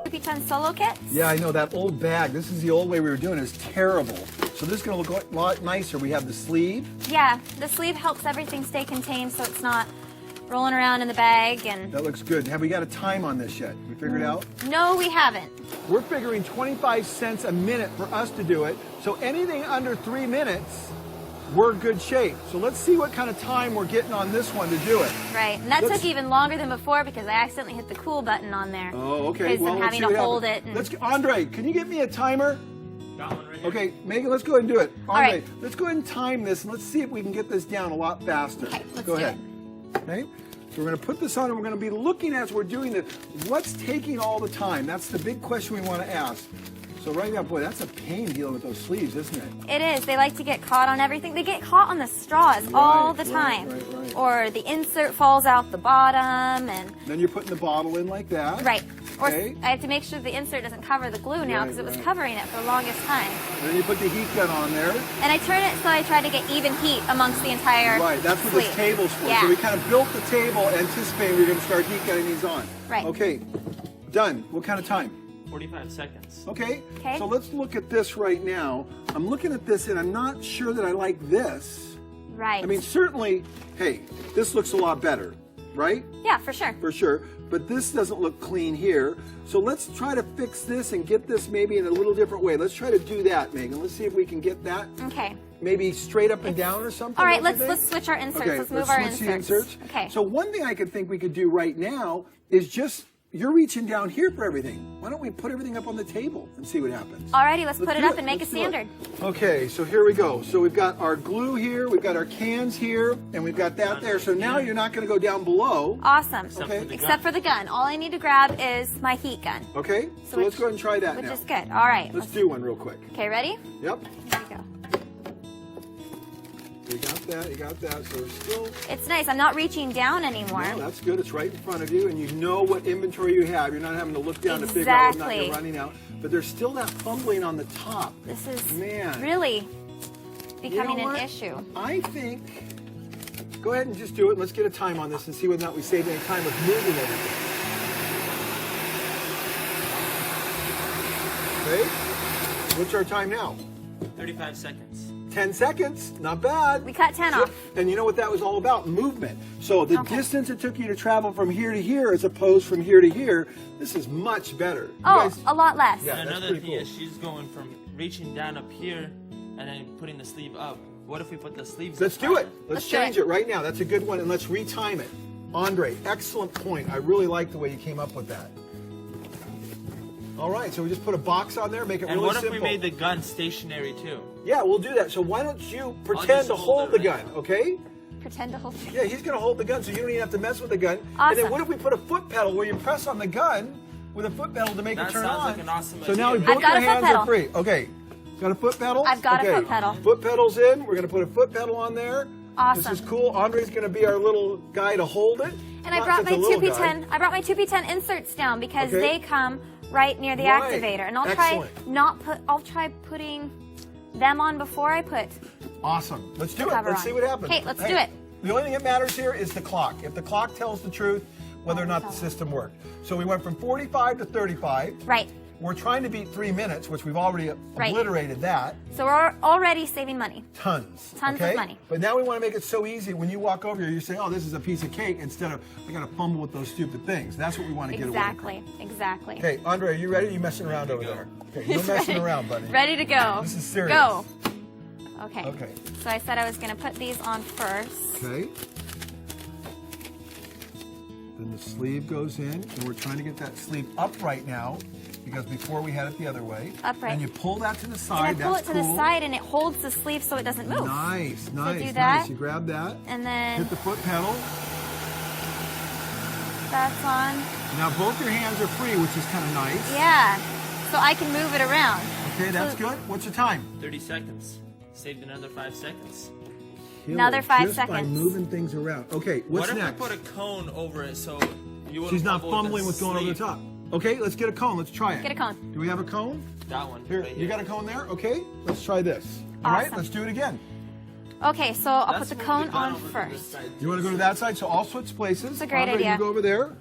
2P10 solo kits? Yeah, I know, that old bag. This is the old way we were doing it. It's terrible. So this is going to look a lot nicer. We have the sleeve. Yeah, the sleeve helps everything stay contained so it's not rolling around in the bag. And That looks good. Have we got a time on this yet? We figured it out? no, we haven't. We're figuring 25 cents a minute for us to do it. So anything under 3 minutes, we're good shape. So let's see what kind of time we're getting on this one to do it. Right, and that took even longer than before because I accidentally hit the cool button on there. Oh, okay. Because I'm having to hold it. And... Andre, can you get me a timer? Got one right here. Okay, Megan, let's go ahead and do it. All Andre, right. let's go ahead and time this, and let's see if we can get this down a lot faster. Okay, let's go do ahead. Okay, so we're going to put this on, and we're going to be looking as we're doing this. What's taking all the time? That's the big question we want to ask. So right now, boy, that's a pain dealing with those sleeves, isn't it? It is. They like to get caught on everything. They get caught on the straws all the time. Right. Or the insert falls out the bottom. And Then you're putting the bottle in like that. right. Or Okay. I have to make sure the insert doesn't cover the glue now because it was Right. covering it for the longest time. And then you put the heat gun on there. And I turn it so I try to get even heat amongst the entire Right, that's what sleeve. this table's for. Yeah. So we kind of built the table anticipating we were going to start heat gunning these on. Right. Okay, done. What kind of time? 45 seconds. Okay. Okay. So let's look at this right now. I'm looking at this and I'm not sure that I like this. Right. I mean, certainly, hey, this looks a lot better, right? yeah, for sure. For sure. But this doesn't look clean here. So let's try to fix this and get this maybe in a little different way. Let's try to do that, Megan. Let's see if we can get that Okay. maybe straight up and down or something. All right, don't you let's think? switch our inserts. Okay, let's move our switch the inserts. inserts. Okay. So one thing I could think we could do right now is just, you're reaching down here for everything. Why don't we put everything up on the table and see what happens? Alrighty, let's put it do up and make a Let's do it. standard. Okay, so here we go. So we've got our glue here, we've got our cans here, and we've got that there. So now you're not going to go down below. Awesome. Okay. Except for the gun. All I need to grab is my heat gun, Okay, so let's go ahead and try that which now. is good. All right. Let's do one real quick. Okay, ready? Yep, Here we go. you got that. So we're still, It's nice. I'm not reaching down anymore. no, that's good. It's right in front of you, and you know what inventory you have. You're not having to look down to figure out whether or not Exactly. you're running out. But there's still that fumbling on the top. This is Man. really becoming You know an what? issue. I think, go ahead and just do it. Let's get a time on this and see whether or not we save any time with moving everything. Okay, what's our time now? 35 seconds. 10 seconds, not bad. We cut 10 off. And you know what that was all about? Movement. So the Okay. distance it took you to travel from here to here as opposed from here to here, this is much better. You Oh, guys- a lot less. Yeah. And that's another pretty thing cool. is she's going from reaching down up here and then putting the sleeve up. What if we put the sleeves Let's up do higher? it. Let's Let's do change it. it right now. That's a good one, and let's retime it. Andre, excellent point. I really like the way you came up with that. All right, so we just put a box on there, make it And really what if simple. we made the gun stationary too? Yeah, we'll do that. So why don't you pretend just to hold hold it the right gun, now. okay? Pretend to hold it. Yeah, he's going to hold the gun, so you don't even have to mess with the gun. And Awesome. then what if we put a foot pedal where you press on the gun with a foot pedal to make That it turn sounds on? like an awesome So now idea. both I've got your a foot hands pedal. are free. Okay, got a foot pedal? I've got a Okay. foot pedal. Foot pedal's in. We're going to put a foot pedal on there. Awesome. This is cool. Andre's going to be our little guy to hold it. And I Not brought such my a little 2P10. guy. I brought my 2P10 inserts down because Okay. they come right near the Right. activator, and I'll Excellent. try putting them on before I put. Awesome. Let's do it. cover Let's on. see what happens. Okay, let's do it. The only thing that matters here is the clock. If the clock tells the truth, whether or not the Always. system worked. So we went from 45 to 35. Right. We're trying to beat 3 minutes, which we've already Right. obliterated that. So we're already saving money. Tons. Tons of okay? money. But now we want to make it so easy when you walk over here, you say, oh, this is a piece of cake, instead of, I got to fumble with those stupid things. That's what we want to get away Exactly. Exactly. from. Okay, Andre, are you ready? Are you messing around over there? Okay, you're messing around, buddy. Ready to go. This is serious. Go. Okay. Okay. So I said I was going to put these on first. Okay. Then the sleeve goes in, and we're trying to get that sleeve upright now, because before we had it the other way. Upright. And you pull that to the And side. I pull That's it to cool. the side, and it holds the sleeve so it doesn't move. Nice, nice, do nice. that. You grab that, And then hit the foot pedal. that's on. Now both your hands are free, which is kind of nice. Yeah. So I can move it around. Okay, that's good. What's your time? 30 seconds. Saved another 5 seconds. Another 5 just by seconds. moving things around. Okay, what's What if next? we put a cone over it so you wouldn't She's not fumble fumbling with going over the sleeve? top. Okay, let's get a cone. Let's try it. Get a cone. Do we have a cone? That one. Here, right you got a cone there? Okay, let's try this. All right, Awesome. let's do it again. Okay, so I'll Let's put the move cone gun on over to this first. side, You want to go to that side? So I'll switch places. It's a great Andre, idea. You go over there.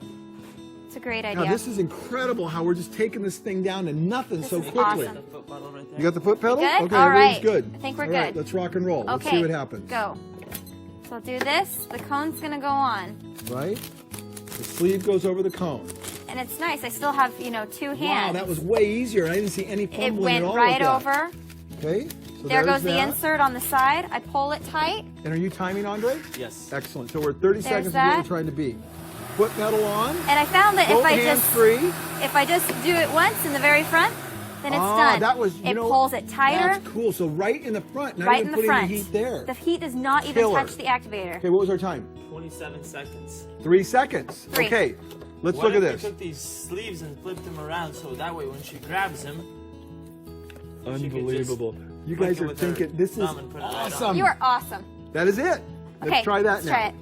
It's a great idea. Now this is incredible how we're just taking this thing down to nothing so is quickly. awesome. The foot pedal right there. You got the foot pedal? Good? Okay, All everything's right. good. I think we're All right, good. let's rock and roll. Let's Okay, see what happens. go. So I'll do this. The cone's gonna go on, Right? The sleeve goes over the cone. and it's nice. I still have, you know, 2 hands. Wow, that was way easier. I didn't see any It fumbling went at all right with that. over. Okay. So There there's goes the that. insert on the side. I pull it tight. And are you timing, Andre? Yes. Excellent. So we're 30 seconds of what that. we're trying to beat. Foot pedal on. And I found that Both hands free. if I just do it once in the very front, then it's done. That was, you it know, pulls it tighter. That's cool. So right in the front, not Right even in the putting front. the heat there. The heat does not even Killer. touch the activator. Okay, what was our time? 27 seconds. 3 seconds. 3. Okay, let's What look at if this. we took these sleeves and flipped them around so that way when she grabs them, Unbelievable. You flick guys it are with her thinking this is thumb and put it right on. awesome. You are awesome. That is it. Let's Okay, try that let's now. try it.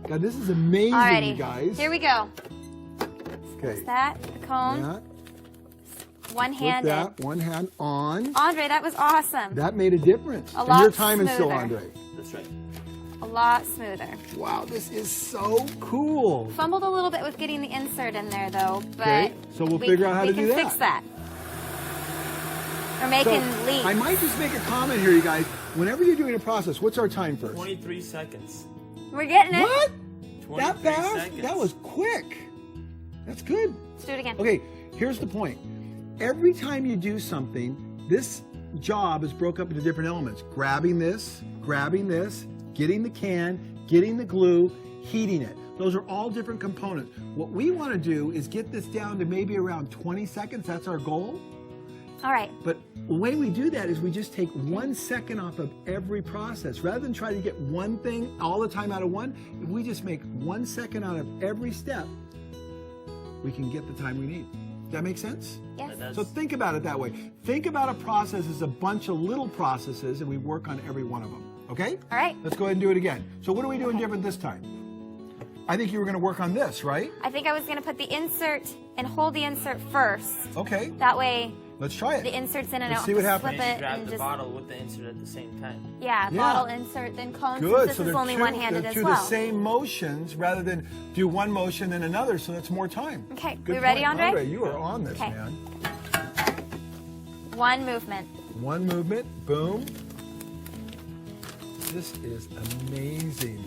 God, this is amazing, Alrighty. you guys. Here we go. Okay. That, the cone, That, flip one-handed. that, one hand on. Andre, that was awesome. That made a difference. A And lot your time is still, smoother. Andre. That's right. A lot smoother. Wow, this is so cool. Fumbled a little bit with getting the insert in there, though. But Okay, so we'll figure out how to do We can fix that. We're making leaps. I might just make a comment here, you guys. Whenever you're doing a process, what's our time first? 23 seconds. We're getting it. What? That 23 fast? seconds. That was quick. That's good. Let's do it again. Okay, here's the point. Every time you do something, this job is broke up into different elements. Grabbing this, getting the can, getting the glue, heating it. Those are all different components. What we want to do is get this down to maybe around 20 seconds. That's our goal. All right. But the way we do that is we just take 1 second off of every process. Rather than try to get one thing all the time out of one, if we just make 1 second out of every step, we can get the time we need. Does that make sense? Yes. That's- So think about it that way. Think about a process as a bunch of little processes, and we work on every one of them. Okay? All right. Let's go ahead and do it again. So what are we doing different this time? I think you were going to work on this, right? I think I was going to put the insert and hold the insert first. Okay. That way Let's try it. the insert's in and Let's out. see what Flip happens. it Grab and the just bottle with the insert at the same time. yeah, Yeah. bottle insert then cone. Good. Since So this is they're only two, one-handed they're as two well. the same motions rather than do one motion then another, so that's more time. Okay, Good we ready, point. Andre? You are on this, Okay. man. One movement. One movement, boom. This is amazing.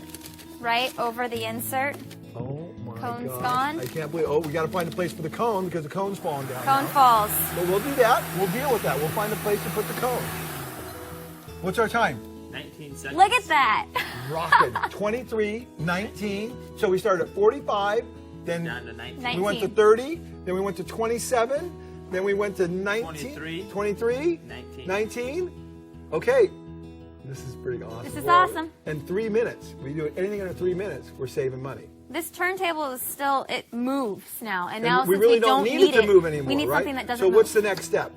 Right over the insert. Oh my Cone's gosh. gone. I can't believe. Oh, we got to find a place for the cone because the cone's falling down. Cone now. falls. But we'll do that. We'll deal with that. We'll find a place to put the cone. What's our time? 19 seconds. Look at that. Rocking. 23, 19. So we started at 45, then Down to 19. Nice. we went to 19. 30, then we went to 27, then we went to 19, 23, 19. 19. Okay. This is pretty awesome. This is awesome. And 3 minutes. We do anything under 3 minutes, we're saving money. This turntable is still, it moves now. And And now we since really we don't need it to move anymore, we need right? something that doesn't So move. what's the next step?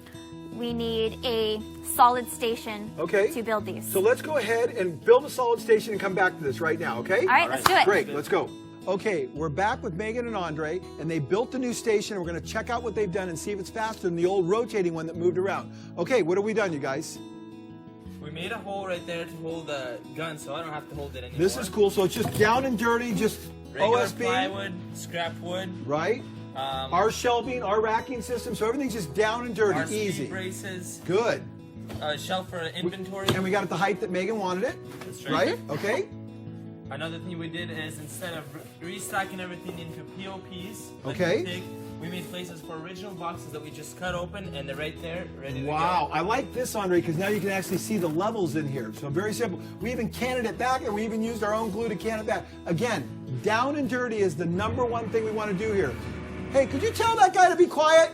We need a solid station Okay. to build these. So let's go ahead and build a solid station and come back to this right now, okay? All right, let's do it. Great, let's go. Okay, we're back with Megan and Andre, and they built the new station. We're going to check out what they've done and see if it's faster than the old rotating one that moved around. Okay, what have we done, you guys? We made a hole right there to hold the gun so I don't have to hold it anymore. This is cool. So it's just down and dirty, just Regular OSB, plywood, scrap wood, right? Our shelving, our racking system, so everything's just down and dirty, our speed easy. braces, Good. shelf for inventory. And we got it the height that Megan wanted it, That's right? Okay. Another thing we did is instead of restacking everything into POPs, like Okay. big, we made places for original boxes that we just cut open and they're right there, ready to Wow, go. I like this, Andre, because now you can actually see the levels in here. So very simple. We even canned it back, and we even used our own glue to can it back. Again, down and dirty is the #1 thing we want to do here. Hey, could you tell that guy to be quiet?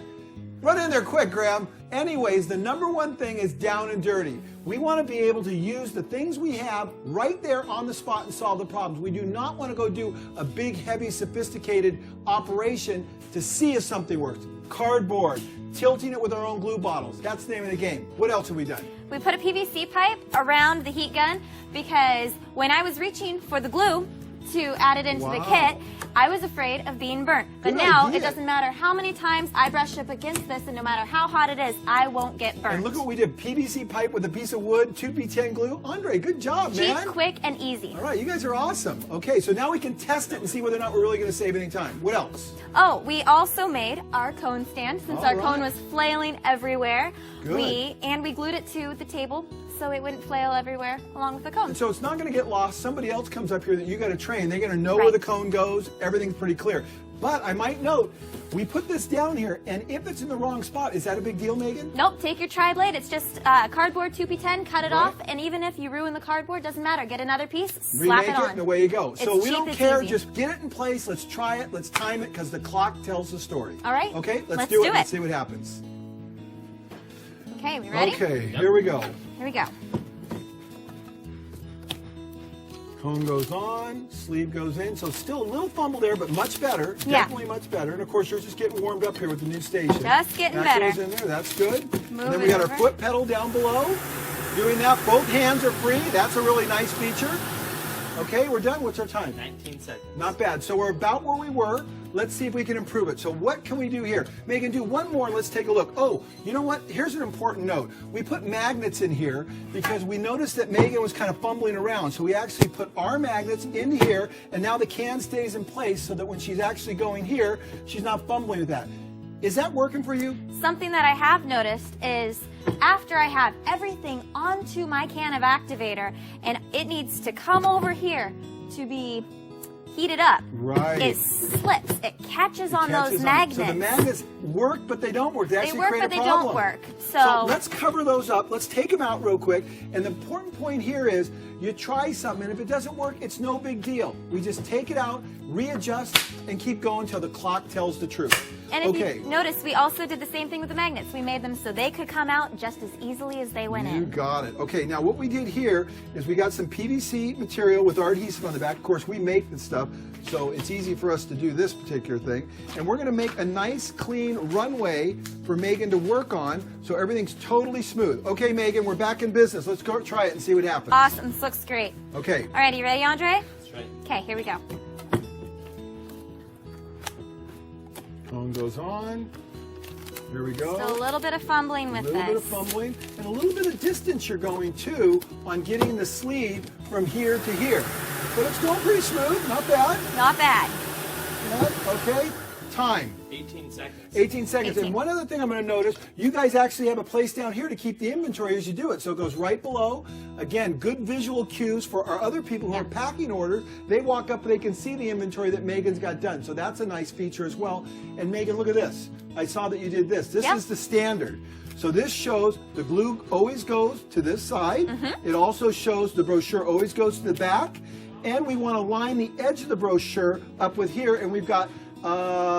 Run in there quick, Graham. Anyways, the #1 thing is down and dirty. We want to be able to use the things we have right there on the spot and solve the problems. We do not want to go do a big, heavy, sophisticated operation to see if something works. Cardboard, tilting it with our own glue bottles. That's the name of the game. What else have we done? We put a PVC pipe around the heat gun because when I was reaching for the glue to add it into the Wow. kit, I was afraid of being burnt. But Good now idea. it doesn't matter how many times I brush up against this, and no matter how hot it is, I won't get burnt. And look what we did. PVC pipe with a piece of wood, 2B10 glue. Andre, good job, Cheap, man. quick, and easy. All right, you guys are awesome. Okay, so now we can test it and see whether or not we're really going to save any time. What else? Oh, we also made our cone stand since All our right. cone was flailing everywhere. Good. We glued it to the table so it wouldn't flail everywhere along with the cone. And so it's not going to get lost. Somebody else comes up here that you got to train. They're going to know Right. where the cone goes. Everything's pretty clear. But I might note, we put this down here, and if it's in the wrong spot, is that a big deal, Megan? Nope, take your tri-blade. It's just cardboard 2p10, cut it Right. off, and even if you ruin the cardboard, doesn't matter. Get another piece, slap Remake it on. and away you go. So It's we cheap, don't it's care. easy. Just get it in place. Let's try it. Let's time it because the clock tells the story. All right. Okay, let's Let's do do it. Let's it. see what happens. Okay, we ready? Okay, here we go. Here we go. Cone goes on, sleeve goes in. So still a little fumble there, but much better. Yeah. Definitely much better. And of course, yours is getting warmed up here with the new station. Just getting that better. Goes in there. That's good. And Move then it we got over. our foot pedal down below. Doing that. Both hands are free. That's a really nice feature. Okay, we're done. What's our time? 19 seconds. Not bad. So we're about where we were. Let's see if we can improve it. So what can we do here? Megan, do one more and let's take a look. Oh, you know what? Here's an important note. We put magnets in here because we noticed that Megan was kind of fumbling around. So we actually put our magnets in here, and now the can stays in place so that when she's actually going here, she's not fumbling with that. Is that working for you? Something that I have noticed is after I have everything onto my can of activator and it needs to come over here to be heated up, Right. it slips. It catches on Catches those on. magnets. So the magnets work, but they don't work. They actually work, create but a they problem. don't work. So So let's cover those up. Let's take them out real quick. And the important point here is you try something, and if it doesn't work, it's no big deal. We just take it out, readjust, and keep going until the clock tells the truth. And if Okay. you notice, we also did the same thing with the magnets. We made them so they could come out just as easily as they went You in. got it. Okay, now what we did here is we got some PVC material with our adhesive on the back. Of course, we make this stuff, so it's easy for us to do this particular thing. And we're going to make a nice, clean runway for Megan to work on so everything's totally smooth. Okay, Megan, we're back in business. Let's go try it and see what happens. Awesome. This looks great. Okay. All right, you ready, Andre? That's right. Okay, here we go. Cone goes on. Here we go. So a little bit of fumbling with A little bit of this. fumbling and a little bit of distance you're going too on getting the sleeve from here to here. But it's going pretty smooth, not bad. Not bad. Okay, time. 18 seconds. 18 seconds. 18. And one other thing I'm going to notice, you guys actually have a place down here to keep the inventory as you do it. So it goes right below. Again, good visual cues for our other people who are packing orders. They walk up and they can see the inventory that Megan's got done. So that's a nice feature as well. And Megan, look at this. I saw that you did this. This Yep. is the standard. So this shows the glue always goes to this side. It also shows the brochure always goes to the back. And we want to line the edge of the brochure up with here. And we've got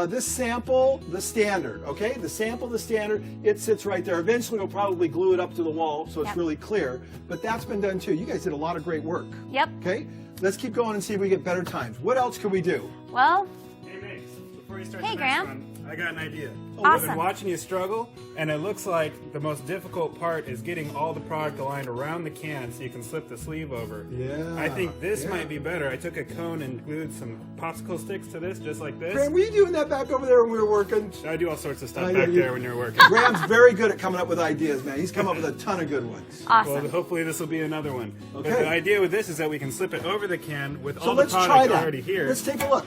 this sample, the standard, okay? The sample, the standard, it sits right there. Eventually we'll probably glue it up to the wall so it's Yep. really clear, but that's been done too. You guys did a lot of great work. Yep. Okay, let's keep going and see if we get better times. What else can we do? Well, Hey, Mace, before you start Hey, the next Graham. one, I got an idea. Awesome. I've been watching you struggle, and it looks like the most difficult part is getting all the product aligned around the can so you can slip the sleeve over. Yeah, I think this yeah. might be better. I took a cone and glued some popsicle sticks to this, just like this. Graham, were you doing that back over there when we were working? I do all sorts of stuff I know back you- there when you're working. Graham's very good at coming up with ideas, man. He's come up with a ton of good ones. awesome. Well, hopefully this will be another one. Okay. But the idea with this is that we can slip it over the can with So all the let's try product that. already here. Let's take a look.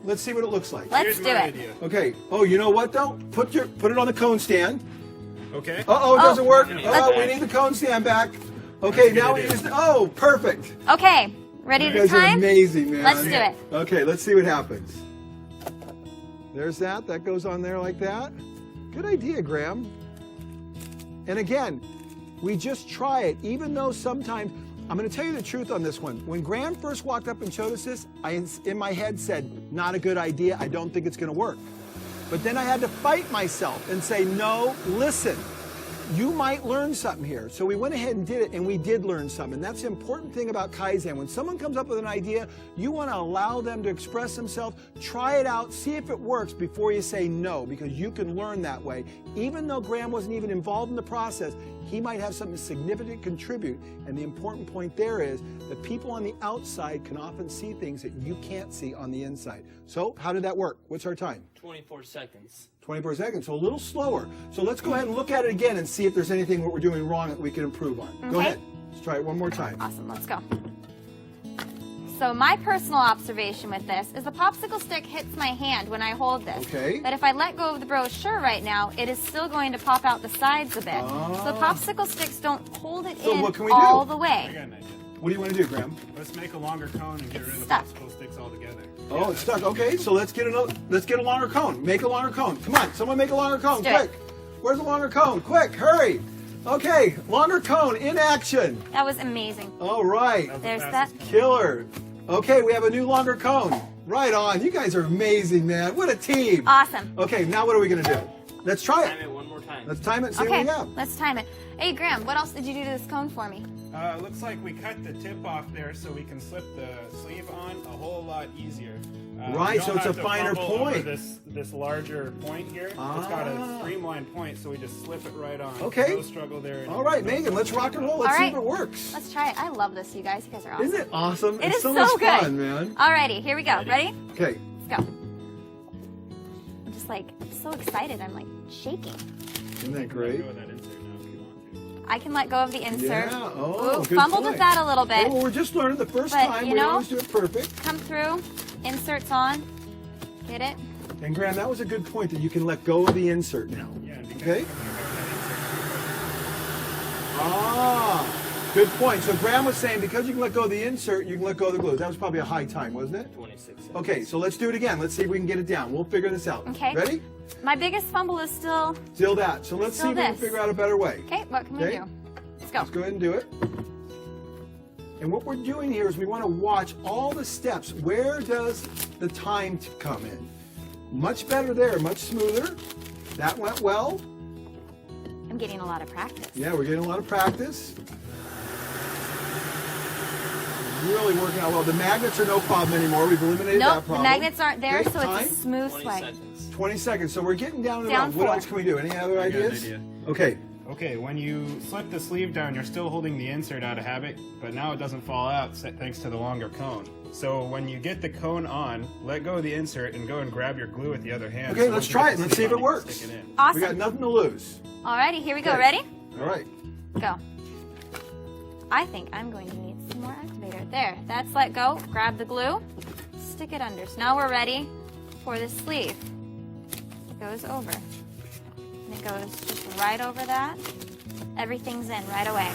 Let's see what it looks like. Let's Here's do my it. idea. Okay. Oh, you know what though? Put it on the cone stand. Okay. Uh-oh, it doesn't work. let's- Oh, we need the cone stand back. Okay, That's a now good we idea. use oh, perfect. Okay, ready You to guys are time? amazing, man. Let's do it. Okay, let's see what happens. There's that. That goes on there like that. Good idea, Graham. And again, we just try it, even though sometimes, I'm going to tell you the truth on this one. When Graham first walked up and showed us this, I, in my head, said, not a good idea. I don't think it's going to work. But then I had to fight myself and say, no, listen. You might learn something here. So we went ahead and did it, and we did learn something. And that's the important thing about Kaizen. When someone comes up with an idea, you want to allow them to express themselves, try it out, see if it works before you say no, because you can learn that way. Even though Graham wasn't even involved in the process, he might have something significant to contribute. And the important point there is that people on the outside can often see things that you can't see on the inside. So how did that work? What's our time? 24 seconds. 24 seconds, so a little slower. So let's go ahead and look at it again and see if there's anything what we're doing wrong that we can improve on. Go Okay. ahead. Let's try it one more time. Awesome, let's go. So my personal observation with this is the popsicle stick hits my hand when I hold this. Okay. But if I let go of the brochure right now, it is still going to pop out the sides a bit. So the popsicle sticks don't hold it So in what can we do? all the I way. got an idea. What do you want to do, Graham? Let's make a longer cone and get rid of the Stuck. popsicle sticks altogether. Oh, it's stuck. Okay, so let's get a longer cone. Make a longer cone. Come on, someone make a longer cone, Let's do it. quick. Where's the longer cone? Quick, hurry. Okay, longer cone in action. That was amazing. All right, There's the that. fastest cone. killer. Okay, we have a new longer cone. Right on. You guys are amazing, man. What a team. Awesome. Okay, now what are we gonna do? Let's try Time it. it one more time. Let's time it and see what Okay, we have. let's time it. Hey, Graham, what else did you do to this cone for me? Looks like we cut the tip off there so we can slip the sleeve on a whole lot easier. Right, we don't so it's have a to finer fumble over point. This larger point here. It's got a streamlined point, so we just slip it right on. Okay. No struggle there. All right, Megan, let's rock and roll. Let's All see right. if it works. Let's try it. I love this, you guys. You guys are awesome. Isn't it awesome? It It's is so so much good. fun, man. Alrighty, here we go. Ready? Okay, Let's go. I'm just like so excited. I'm like shaking. isn't that Let great? go of that insert now if you want to. I can let go of the insert. Yeah. Oh, Ooh, good fumbled point. with that a little bit. Well, we're just learning the first But, time. you We know- always do it perfect. Come through. Inserts on. Get it? And Graham, that was a good point that you can let go of the insert now. Yeah, and because Okay. when you have that Ah, good point. So Graham was saying because you can let go of the insert, you can let go of the glue. That was probably a high time, wasn't it? 26 seconds. Okay, so let's do it again. Let's see if we can get it down. We'll figure this out. Okay. Ready? My biggest fumble is still. Still that. So let's see Still if we can this. figure out a better way. Okay, what can we Okay. do? Let's go. Let's go ahead and do it. And what we're doing here is we want to watch all the steps. Where does the time come in? Much better there, much smoother. That went well. I'm getting a lot of practice. Yeah, we're getting a lot of practice. Really working out well. The magnets are no problem anymore. We've eliminated that Nope, the problem. magnets aren't there, Okay, so time? it's a smooth 20 sway. seconds. 20 seconds. So we're getting down and Down around. What 4. else can we do? Any other got an ideas? idea. Okay. Okay, when you slip the sleeve down, you're still holding the insert out of habit, but now it doesn't fall out thanks to the longer cone. So when you get the cone on, let go of the insert and go and grab your glue with the other hand. Okay, So let's once you try get it. the Let's see if sleeve it on, you can works. stick it in. We got Awesome. nothing to lose. Alrighty, here we go. Okay. Ready? All right. Go. I think I'm going to need some more activator. There, that's let go. Grab the glue, stick it under. So now we're ready for the sleeve. It goes over. And it goes just right over that. Everything's in right away.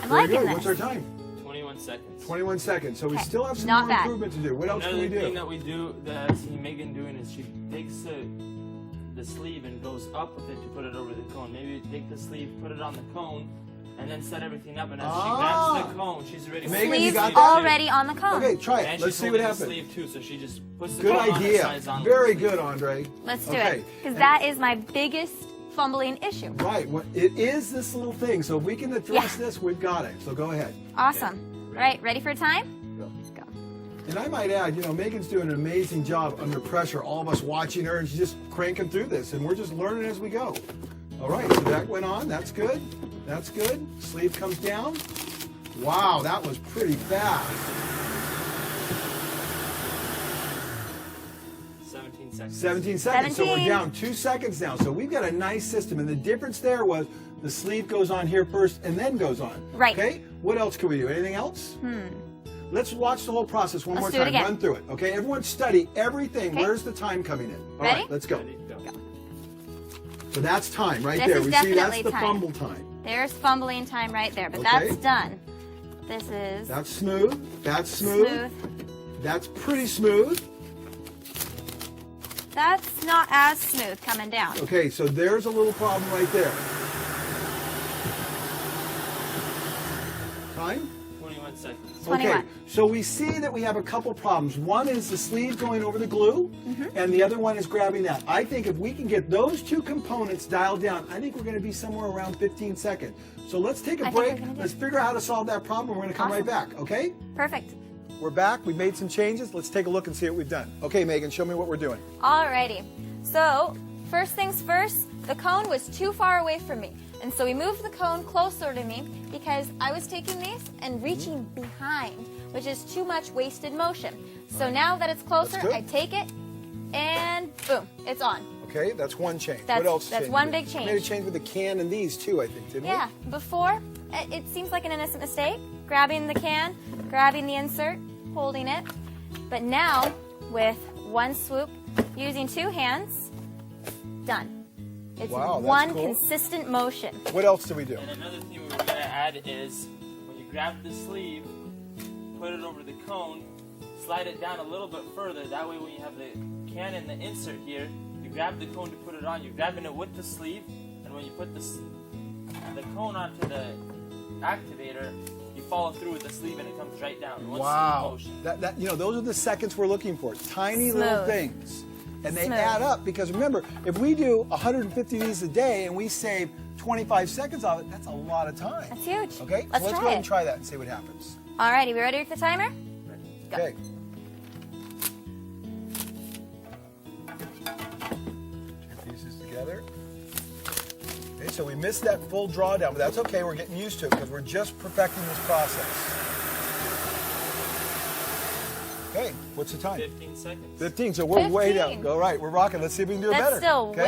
I'm Very liking good. this. What's our time? 21 seconds. 21 seconds. So we Okay, still have some not more bad. improvement to do. What else can Another we thing do? that we do that I see Megan doing is she takes the sleeve and goes up with it to put it over the cone. Maybe take the sleeve, put it on the cone, and then set everything up. And as she grabs the cone, she's already Megan, you Sleeve's got that? already on the cone. Okay, try And it. she's Let's see what holding happens. the sleeve too, so she just puts the Good cone on the idea. sides on Very the good, sleeve. Andre. Let's do Okay. it. Because that is my biggest fumbling issue. Right. Well, it is this little thing. So if we can address Yeah. this, we've got it. So go ahead. Awesome. All right, ready for time? Go. Go. And I might add, Megan's doing an amazing job under pressure. All of us watching her, and she's just cranking through this, and we're just learning as we go. All right, so that went on. That's good. That's good. Sleeve comes down. Wow, that was pretty fast. 17 seconds. 17 seconds. So we're 17. down 2 seconds now. So we've got a nice system, and the difference there was the sleeve goes on here first and then goes on. Right. Okay. What else can we do? Anything else? Let's watch the whole process one Let's more do it time. again. Run through it. Okay. Everyone study everything. Okay. Where's the time coming in? All Ready? right. Let's go. Ready? Go. Go. So that's time right This there. is We see that's definitely the time. fumble time. There's fumbling time right there, but Okay. that's done. This is That's smooth. That's smooth. smooth. That's pretty smooth. That's not as smooth coming down. Okay, so there's a little problem right there. Time? 21 seconds. 21. Okay, so we see that we have a couple problems. One is the sleeve going over the glue, Mm-hmm. and the other one is grabbing that. I think if we can get those two components dialed down, I think we're going to be somewhere around 15 seconds. So let's take a I think we're break. gonna do Let's it. figure out how to solve that problem. We're going to come right Awesome. back, okay? Perfect. We're back. We've made some changes. Let's take a look and see what we've done. Okay, Megan, show me what we're doing. Alrighty. So, first things first, the cone was too far away from me. And so we moved the cone closer to me because I was taking these and reaching behind, which is too much wasted motion. So now that it's closer, I take it and boom, it's on. Okay, that's one change. That's, what else? That's one big change. We made a change with the can and these too, I think, didn't we? Yeah, before, it seems like an innocent mistake, grabbing the can, grabbing the insert, holding it. But now, with one swoop, using two hands, done. It's Wow, that's one cool. consistent motion. What else do we do? And another thing we were going to add is when you grab the sleeve, put it over the cone, slide it down a little bit further. That way when you have the can and the insert here, you grab the cone to put it on. You're grabbing it with the sleeve, and when you put the cone onto the activator, you follow through with the sleeve and it comes right down. One Wow. sleeve motion. That you know, those are the seconds we're looking for. Tiny little Smooth. things. And they Smooth. add up because remember, if we do 150 of these a day and we save 25 seconds off it, that's a lot of time. That's huge. Okay, Let's so let's try go ahead it. and try that and see what happens. Alrighty, we ready with the timer? Go. Okay. Two pieces together. Okay, so we missed that full drawdown, but that's okay. We're getting used to it because we're just perfecting this process. Okay, what's the time? 15 seconds. 15, so we're way 15. down. All right, we're rocking. Let's see if we can do it That's better. still okay?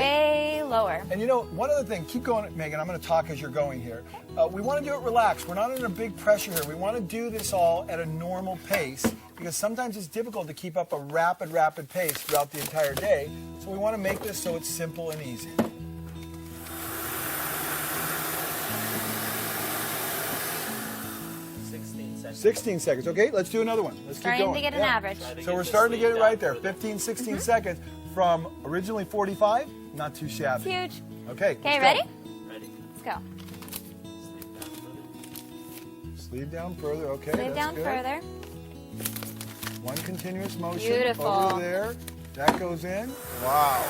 way lower. And you know, one other thing, keep going, Megan. I'm going to talk as you're going here. We want to do it relaxed. We're not under big pressure here. We want to do this all at a normal pace because sometimes it's difficult to keep up a rapid pace throughout the entire day. So we want to make this so it's simple and easy. 16 seconds. 16 seconds. Okay, let's do another one. Let's Starting keep to going. get an average. Try to So we're the starting to sleeve get it down right there. further. 15, 16 seconds from originally 45. Not too It's shabby. huge. Okay. Okay, let's ready? go. Ready. Let's go. Sleeve down further. Sleeve down further. Okay, Sleeve that's down good. further. One continuous motion Beautiful. over there. That goes in. Wow.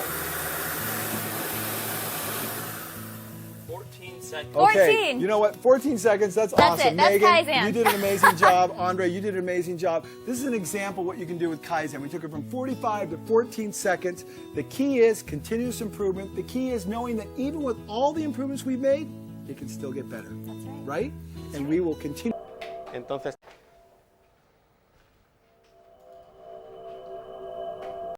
14 seconds. Okay. 14. You know what? 14 seconds. That's That's awesome. it. That's Megan, Kaizen. you did an amazing job. Andre, you did an amazing job. This is an example of what you can do with Kaizen. We took it from 45 to 14 seconds. The key is continuous improvement. The key is knowing that even with all the improvements we've made, it can still get better. That's right. Right? And we will continue. Entonces,